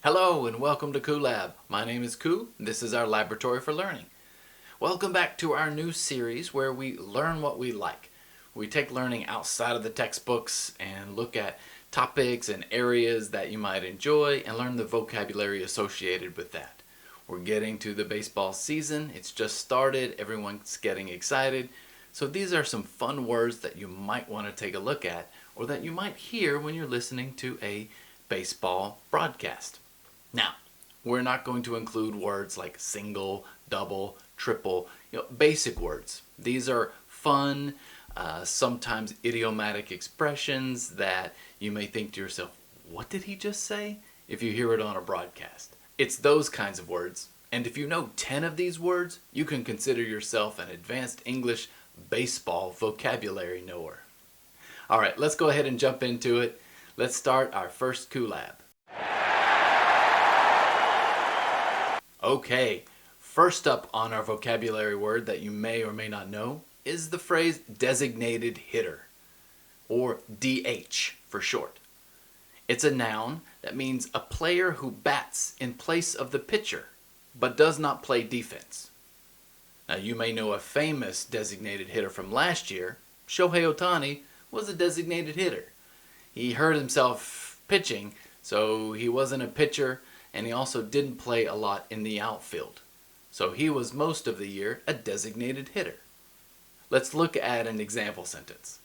Hello and welcome to Lab. My name is Koo. This is our laboratory for learning. Welcome back to our new series where we learn what we like. We take learning outside of the textbooks and look at topics and areas that you might enjoy and learn the vocabulary associated with that. We're getting to the baseball season. It's just started. Everyone's getting excited. So these are some fun words that you might want to take a look at or that you might hear when you're listening to a baseball broadcast. Now, we're not going to include words like single, double, triple, basic words. These are fun, sometimes idiomatic expressions that you may think to yourself, what did he just say? If you hear it on a broadcast. It's those kinds of words. And if you know 10 of these words, you can consider yourself an advanced English baseball vocabulary knower. All right, let's go ahead and jump into it. Let's start our first Lab. Okay, first up on our vocabulary word that you may or may not know is the phrase designated hitter, or DH for short. It's a noun that means a player who bats in place of the pitcher, but does not play defense. Now you may know a famous designated hitter from last year. Shohei Ohtani was a designated hitter. He hurt himself pitching, so he wasn't a pitcher, and he also didn't play a lot in the outfield. So he was most of the year a designated hitter. Let's look at an example sentence.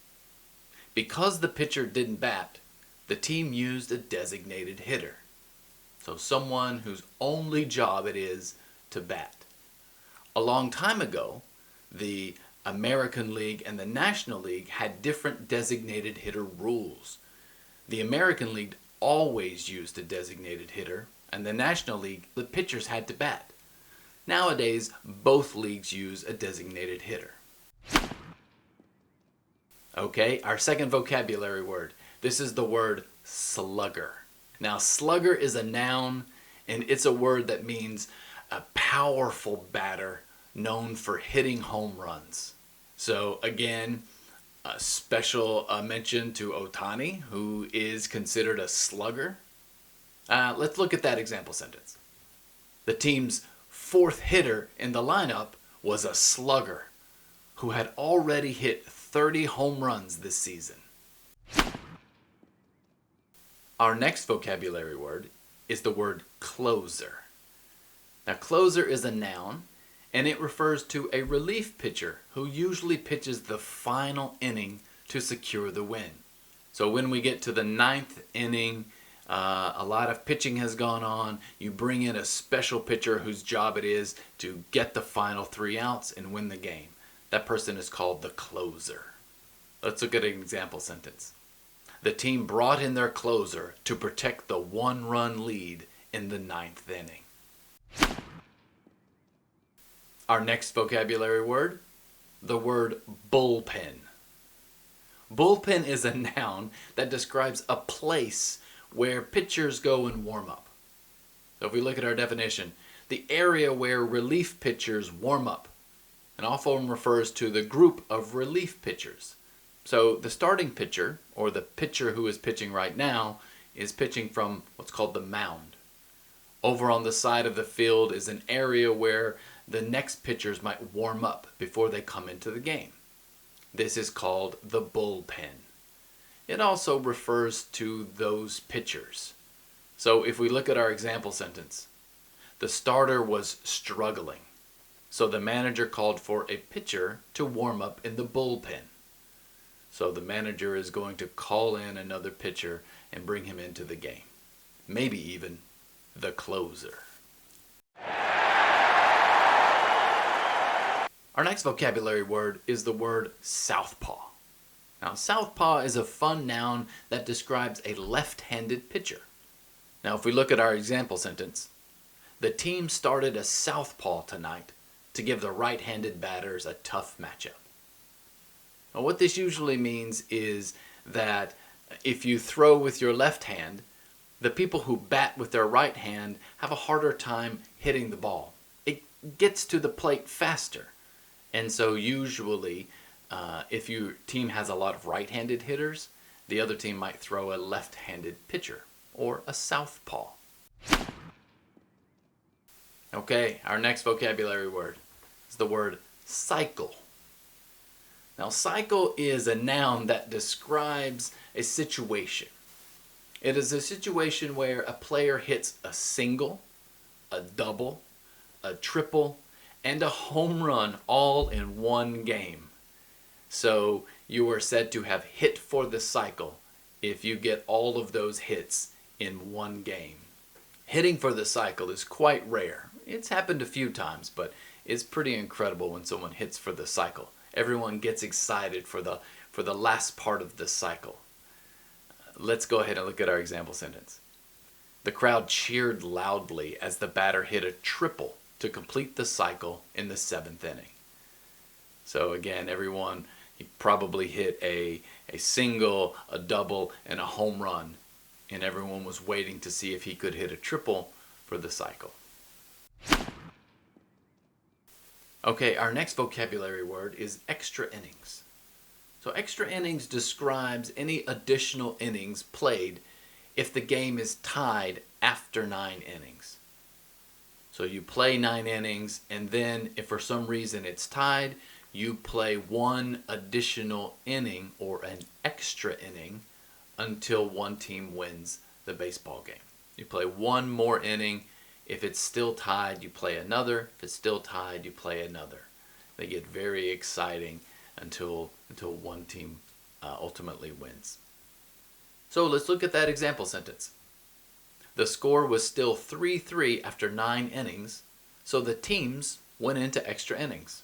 Because the pitcher didn't bat, the team used a designated hitter. So someone whose only job it is to bat. A long time ago, the American League and the National League had different designated hitter rules. The American League always used a designated hitter, and the National League, the pitchers had to bat. Nowadays, both leagues use a designated hitter. Okay, our second vocabulary word. This is the word slugger. Now, slugger is a noun, and it's a word that means a powerful batter known for hitting home runs. So again, a special mention to Ohtani, who is considered a slugger. Let's look at that example sentence. The team's fourth hitter in the lineup was a slugger who had already hit 30 home runs this season. Our next vocabulary word is the word closer. Now, closer is a noun, and it refers to a relief pitcher who usually pitches the final inning to secure the win. So when we get to the ninth inning, a lot of pitching has gone on. You bring in a special pitcher whose job it is to get the final 3 outs and win the game. That person is called the closer. Let's look at an example sentence. The team brought in their closer to protect the 1-run lead in the 9th inning. Our next vocabulary word, the word bullpen. Bullpen is a noun that describes a place where pitchers go and warm up. So if we look at our definition, the area where relief pitchers warm up, and often refers to the group of relief pitchers. So the starting pitcher, or the pitcher who is pitching right now, is pitching from what's called the mound. Over on the side of the field is an area where the next pitchers might warm up before they come into the game. This is called the bullpen. It also refers to those pitchers. So if we look at our example sentence, the starter was struggling. So the manager called for a pitcher to warm up in the bullpen. So the manager is going to call in another pitcher and bring him into the game. Maybe even the closer. Our next vocabulary word is the word southpaw. Now, southpaw is a fun noun that describes a left-handed pitcher. Now, if we look at our example sentence, the team started a southpaw tonight to give the right-handed batters a tough matchup. Now, what this usually means is that if you throw with your left hand, the people who bat with their right hand have a harder time hitting the ball. It gets to the plate faster. And so usually, if your team has a lot of right-handed hitters, the other team might throw a left-handed pitcher or a southpaw. Okay, our next vocabulary word is the word cycle. Now, cycle is a noun that describes a situation. It is a situation where a player hits a single, a double, a triple, and a home run all in one game. So you are said to have hit for the cycle if you get all of those hits in one game. Hitting for the cycle is quite rare. It's happened a few times, but it's pretty incredible when someone hits for the cycle. Everyone gets excited for the last part of the cycle. Let's go ahead and look at our example sentence. The crowd cheered loudly as the batter hit a triple to complete the cycle in the 7th inning. So again, everyone, he probably hit a single, a double, and a home run, and everyone was waiting to see if he could hit a triple for the cycle. Okay, our next vocabulary word is extra innings. So extra innings describes any additional innings played if the game is tied after 9 innings. So you play 9 innings, and then if for some reason it's tied, you play one additional inning or an extra inning until one team wins the baseball game. You play one more inning. If it's still tied, you play another. If it's still tied, you play another. They get very exciting until one team ultimately wins. So let's look at that example sentence. The score was still 3-3 after 9 innings, so the teams went into extra innings.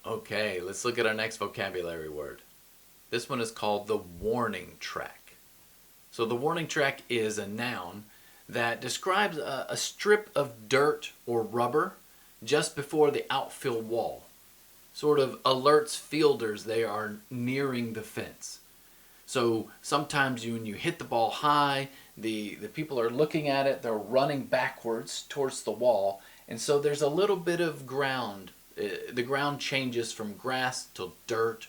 Okay, let's look at our next vocabulary word. This one is called the warning track. So the warning track is a noun that describes a strip of dirt or rubber just before the outfield wall. Sort of alerts fielders they are nearing the fence. So sometimes when you hit the ball high, the people are looking at it, they're running backwards towards the wall, and so there's a little bit of ground. The ground changes from grass to dirt,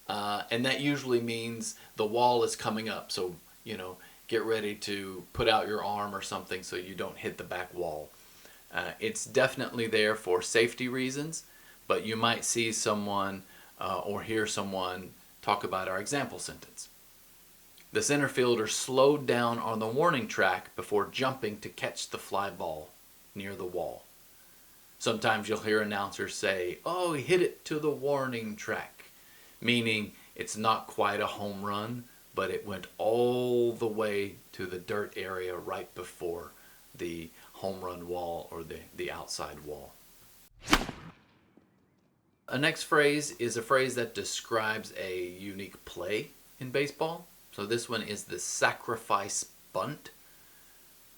and that usually means the wall is coming up. So, get ready to put out your arm or something so you don't hit the back wall. It's definitely there for safety reasons, but you might see someone or hear someone talk about our example sentence. The center fielder slowed down on the warning track before jumping to catch the fly ball near the wall. Sometimes you'll hear announcers say, "Oh, he hit it to the warning track," meaning it's not quite a home run, but it went all the way to the dirt area right before the home run wall or the outside wall. A next phrase is a phrase that describes a unique play in baseball. So this one is the sacrifice bunt.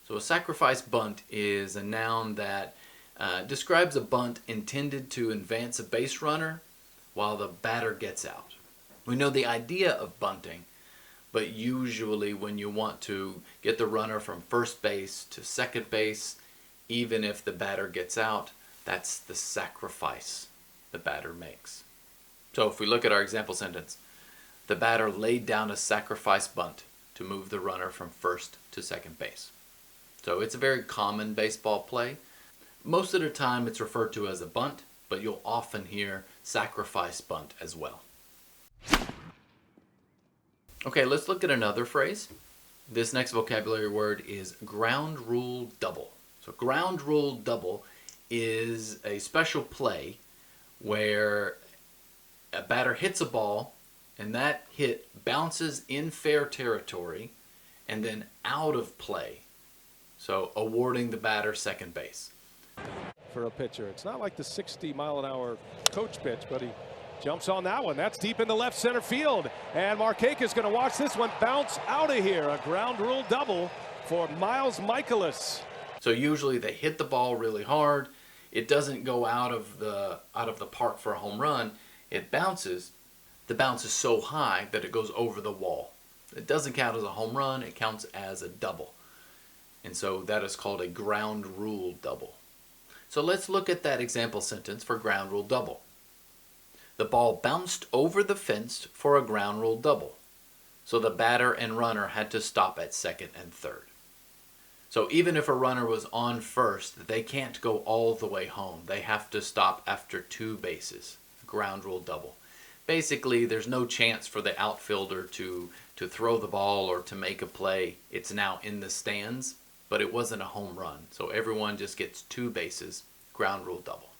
So a sacrifice bunt is a noun that describes a bunt intended to advance a base runner while the batter gets out. We know the idea of bunting, but usually when you want to get the runner from first base to second base, even if the batter gets out, that's the sacrifice the batter makes. So if we look at our example sentence, the batter laid down a sacrifice bunt to move the runner from first to second base. So it's a very common baseball play. Most of the time it's referred to as a bunt, but you'll often hear sacrifice bunt as well. Okay, let's look at another phrase. This next vocabulary word is ground rule double. So ground rule double is a special play where a batter hits a ball and that hit bounces in fair territory and then out of play. So awarding the batter second base. For a pitcher, it's not like the 60-mile-an-hour coach pitch, but he jumps on that one. That's deep into left center field, and Markakis is going to watch this one bounce out of here. A ground rule double for Miles Michaelis. So usually they hit the ball really hard. It doesn't go out of the park for a home run. It bounces. The bounce is so high that it goes over the wall. It doesn't count as a home run. It counts as a double. And so that is called a ground rule double. So let's look at that example sentence for ground rule double. The ball bounced over the fence for a ground rule double. So the batter and runner had to stop at second and third. So even if a runner was on first, they can't go all the way home. They have to stop after 2 bases. Ground rule double. Basically, there's no chance for the outfielder to throw the ball or to make a play. It's now in the stands, but it wasn't a home run. So everyone just gets 2 bases. Ground rule double.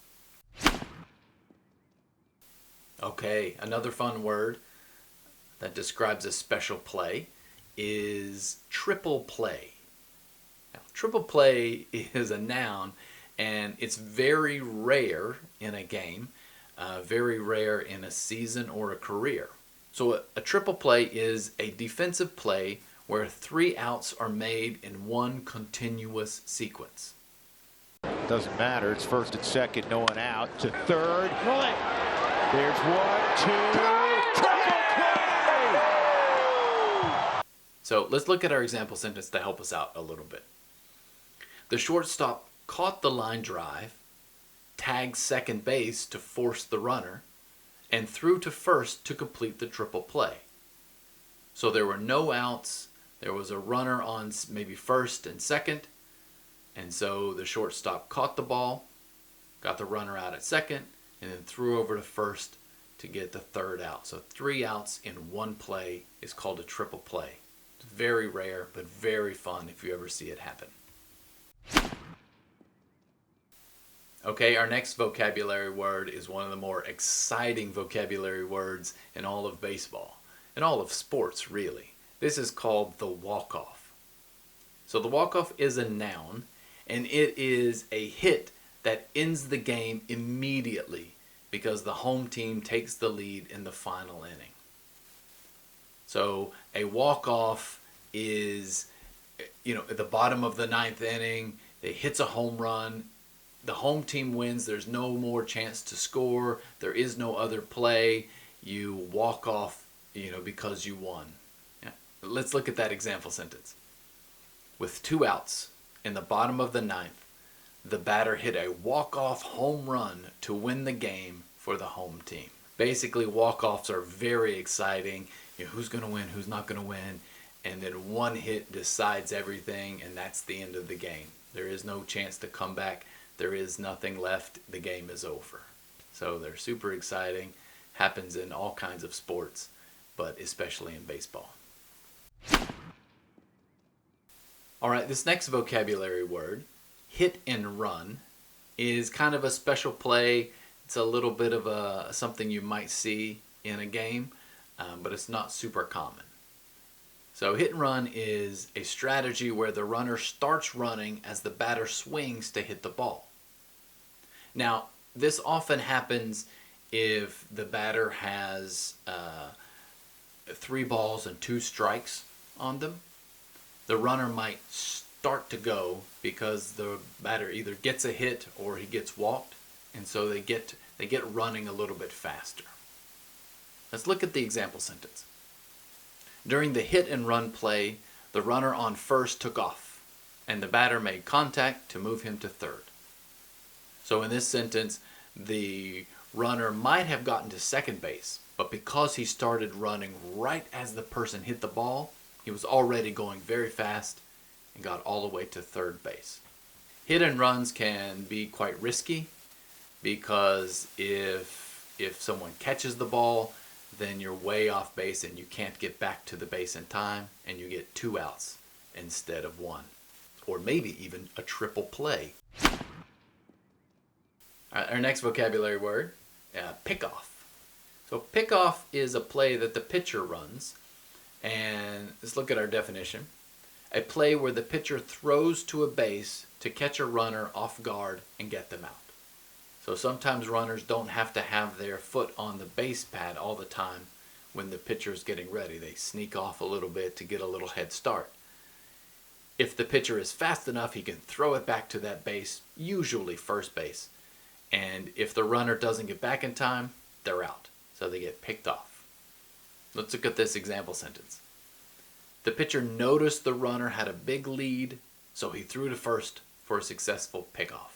Okay, another fun word that describes a special play is triple play. Now, triple play is a noun, and it's very rare in a game, very rare in a season or a career. So a triple play is a defensive play where 3 outs are made in one continuous sequence. Doesn't matter. It's first and second, no one out. To third. Rolling. There's 1, 2. Triple play! So let's look at our example sentence to help us out a little bit. The shortstop caught the line drive, tagged second base to force the runner, and threw to first to complete the triple play. So there were no outs. There was a runner on maybe first and second. And so the shortstop caught the ball, got the runner out at second, and then threw over to first to get the third out. So 3 outs in one play is called a triple play. It's very rare, but very fun if you ever see it happen. Okay, our next vocabulary word is one of the more exciting vocabulary words in all of baseball, in all of sports really. This is called the walk-off. So the walk-off is a noun, and it is a hit that ends the game immediately because the home team takes the lead in the final inning. So a walk-off is, at the bottom of the 9th inning, it hits a home run. The home team wins. There's no more chance to score. There is no other play. You walk off, because you won. Yeah. Let's look at that example sentence. With 2 outs in the bottom of the 9th, the batter hit a walk-off home run to win the game for the home team. Basically, walk-offs are very exciting. Who's going to win, who's not going to win, and then one hit decides everything, and that's the end of the game. There is no chance to come back. There is nothing left. The game is over. So they're super exciting. Happens in all kinds of sports, but especially in baseball. All right, this next vocabulary word, hit and run, is kind of a special play. It's a little bit of something you might see in a game, but it's not super common. So hit and run is a strategy where the runner starts running as the batter swings to hit the ball. Now, this often happens if the batter has 3 balls and 2 strikes on them. The runner might start to go because the batter either gets a hit or he gets walked, and so they get running a little bit faster. Let's look at the example sentence. During the hit and run play, the runner on first took off, and the batter made contact to move him to third. So in this sentence, the runner might have gotten to second base, but because he started running right as the person hit the ball, he was already going very fast and got all the way to third base. Hit and runs can be quite risky because if someone catches the ball, then you're way off base and you can't get back to the base in time, and you get 2 outs instead of 1, or maybe even a triple play. All right, our next vocabulary word, pickoff. So pickoff is a play that the pitcher runs, and let's look at our definition. A play where the pitcher throws to a base to catch a runner off guard and get them out. So sometimes runners don't have to have their foot on the base pad all the time when the pitcher's getting ready. They sneak off a little bit to get a little head start. If the pitcher is fast enough, he can throw it back to that base, usually first base. And if the runner doesn't get back in time, they're out. So they get picked off. Let's look at this example sentence. The pitcher noticed the runner had a big lead, so he threw to first for a successful pickoff.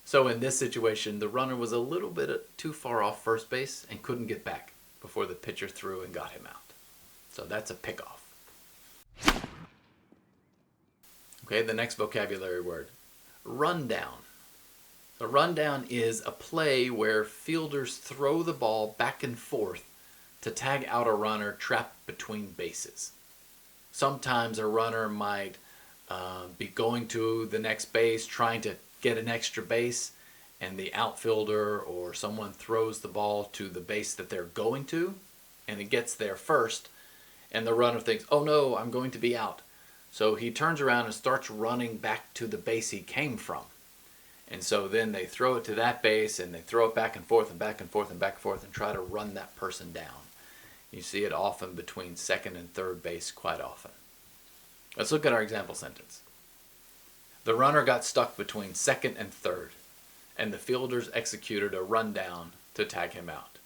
So in this situation, the runner was a little bit too far off first base and couldn't get back before the pitcher threw and got him out. So that's a pickoff. Okay, the next vocabulary word, rundown. The rundown is a play where fielders throw the ball back and forth to tag out a runner trapped between bases. Sometimes a runner might be going to the next base trying to get an extra base, and the outfielder or someone throws the ball to the base that they're going to, and it gets there first, and the runner thinks, oh no, I'm going to be out. So he turns around and starts running back to the base he came from. And so then they throw it to that base, and they throw it back and forth and back and forth and back and forth and try to run that person down. You see it often between second and third base quite often. Let's look at our example sentence. The runner got stuck between second and third, and the fielders executed a rundown to tag him out.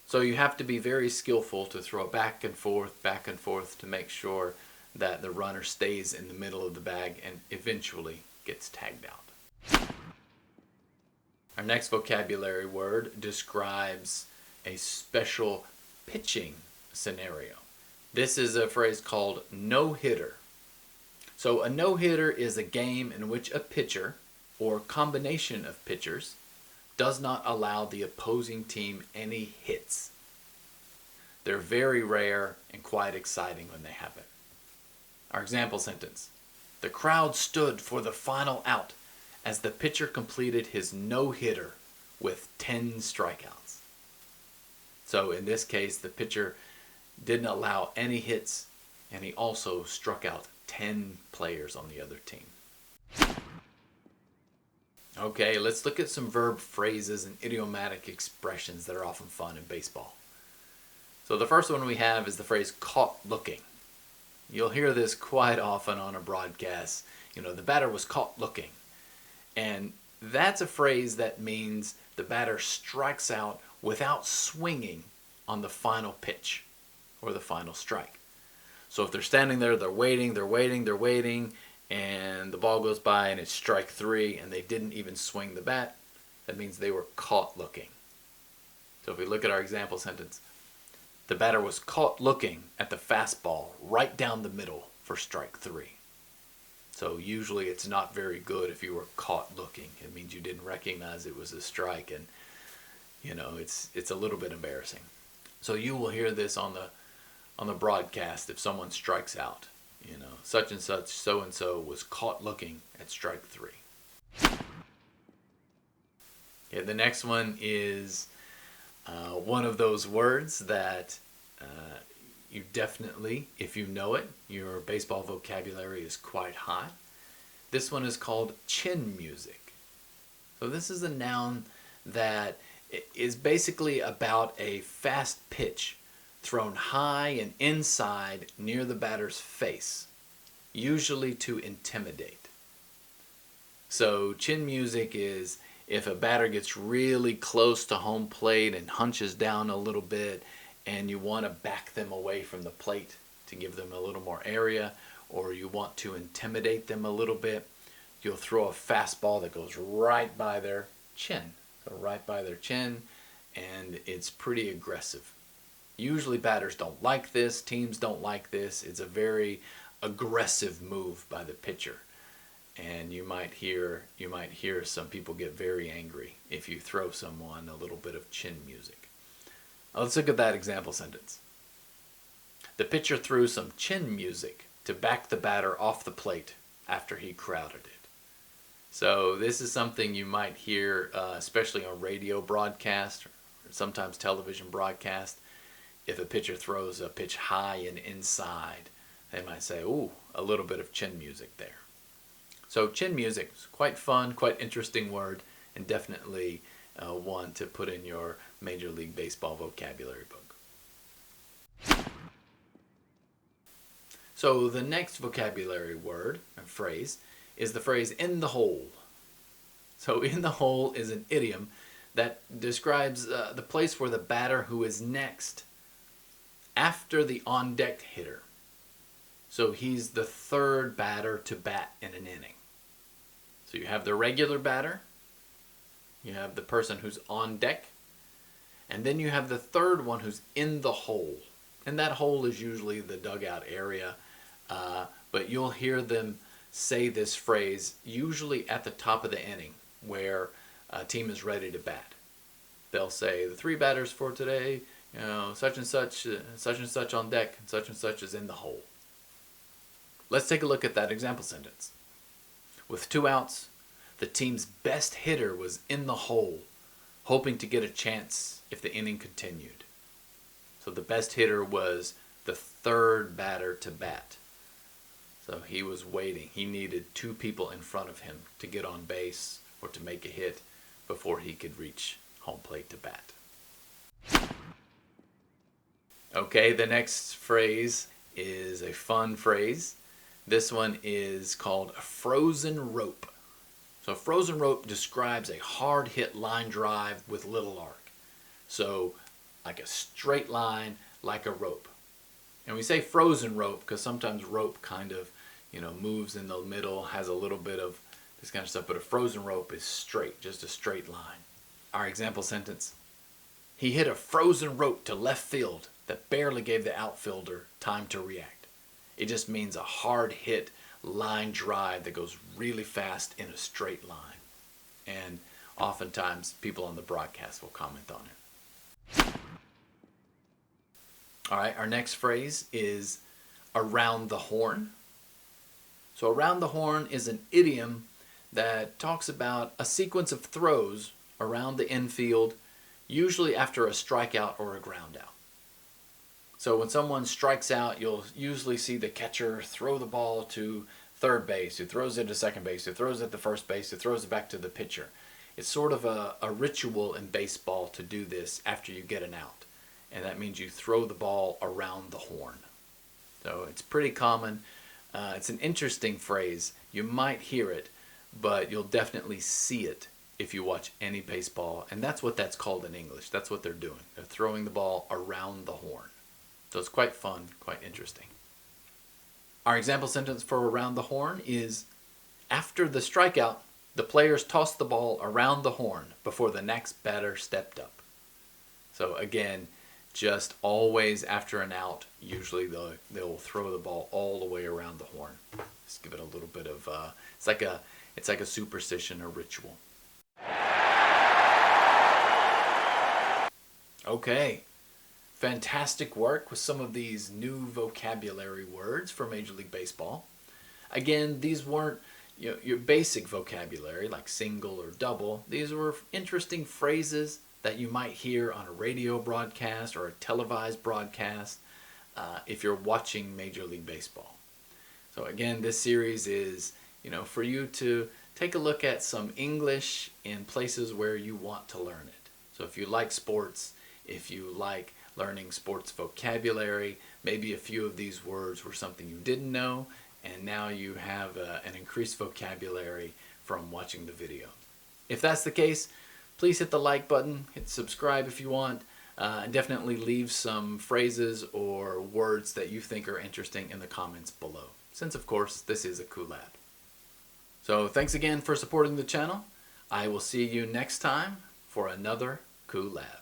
So you have to be very skillful to throw back and forth to make sure that the runner stays in the middle of the bag and eventually gets tagged out. Our next vocabulary word describes a special pitching scenario. This is a phrase called no-hitter. So a no-hitter is a game in which a pitcher, or combination of pitchers, does not allow the opposing team any hits. They're very rare and quite exciting when they happen. Our example sentence. The crowd stood for the final out as the pitcher completed his no-hitter with 10 strikeouts. So in this case, the pitcher didn't allow any hits, and he also struck out 10 players on the other team. Okay, let's look at some verb phrases and idiomatic expressions that are often fun in baseball. So the first one we have is the phrase caught looking. You'll hear this quite often on a broadcast. The batter was caught looking. And that's a phrase that means the batter strikes out without swinging on the final pitch or the final strike. So if they're standing there, they're waiting, and the ball goes by and it's strike 3 and they didn't even swing the bat, that means they were caught looking. So if we look at our example sentence, the batter was caught looking at the fastball right down the middle for strike 3. So usually it's not very good if you were caught looking. It means you didn't recognize it was a strike, and it's a little bit embarrassing. So you will hear this on the broadcast if someone strikes out. Such and such, so and so was caught looking at strike 3. Okay, the next one is one of those words that you definitely, if you know it, your baseball vocabulary is quite high. This one is called chin music. So this is a noun that is basically about a fast pitch thrown high and inside near the batter's face, usually to intimidate. So chin music is if a batter gets really close to home plate and hunches down a little bit, and you want to back them away from the plate to give them a little more area, or you want to intimidate them a little bit, you'll throw a fastball that goes right by their chin. So right by their chin, and it's pretty aggressive. Usually batters don't like this, teams don't like this. It's a very aggressive move by the pitcher. And you might hear some people get very angry if you throw someone a little bit of chin music. Now let's look at that example sentence. The pitcher threw some chin music to back the batter off the plate after he crowded it. So this is something you might hear, especially on radio broadcast or sometimes television broadcast. If a pitcher throws a pitch high and inside, they might say, ooh, a little bit of chin music there. So chin music is quite fun, quite interesting word, and definitely one to put in your Major League Baseball vocabulary book. So the next vocabulary word and phrase is the phrase in the hole. So in the hole is an idiom that describes the place where the batter who is next after the on-deck hitter. So he's the third batter to bat in an inning. So you have the regular batter, you have the person who's on deck, and then you have the third one who's in the hole. And that hole is usually the dugout area, but you'll hear them say this phrase usually at the top of the inning where a team is ready to bat. They'll say the 3 batters for today, such and such on deck, and such is in the hole. Let's take a look at that example sentence. With 2 outs, the team's best hitter was in the hole, hoping to get a chance if the inning continued. So the best hitter was the 3rd batter to bat. So he was waiting. He needed 2 people in front of him to get on base or to make a hit before he could reach home plate to bat. Okay, the next phrase is a fun phrase. This one is called a frozen rope. So a frozen rope describes a hard hit line drive with little arc. So like a straight line, like a rope. And we say frozen rope because sometimes rope kind of, moves in the middle, has a little bit of this kind of stuff, but a frozen rope is straight, just a straight line. Our example sentence: he hit a frozen rope to left field that barely gave the outfielder time to react. It just means a hard hit line drive that goes really fast in a straight line. And oftentimes people on the broadcast will comment on it. All right, our next phrase is around the horn. So around the horn is an idiom that talks about a sequence of throws around the infield, usually after a strikeout or a ground out. So when someone strikes out, you'll usually see the catcher throw the ball to third base, who throws it to second base, who throws it to first base, who throws it back to the pitcher. It's sort of a ritual in baseball to do this after you get an out. And that means you throw the ball around the horn. So it's pretty common. It's an interesting phrase. You might hear it, but you'll definitely see it if you watch any baseball. And that's what that's called in English. That's what they're doing. They're throwing the ball around the horn. So it's quite fun, quite interesting. Our example sentence for around the horn is, after the strikeout, the players tossed the ball around the horn before the next batter stepped up. So again, just always after an out, usually they'll throw the ball all the way around the horn. Just give it a little bit of, it's like a superstition or ritual. Okay, fantastic work with some of these new vocabulary words for Major League Baseball. Again, these weren't your basic vocabulary like single or double. These were interesting phrases that you might hear on a radio broadcast or a televised broadcast if you're watching Major League Baseball. So again, this series is, for you to take a look at some English in places where you want to learn it. So if you like sports, if you like learning sports vocabulary, maybe a few of these words were something you didn't know, and now you have an increased vocabulary from watching the video. If that's the case, please hit the like button, hit subscribe if you want, and definitely leave some phrases or words that you think are interesting in the comments below, since of course this is a collab. So thanks again for supporting the channel. I will see you next time for another collab.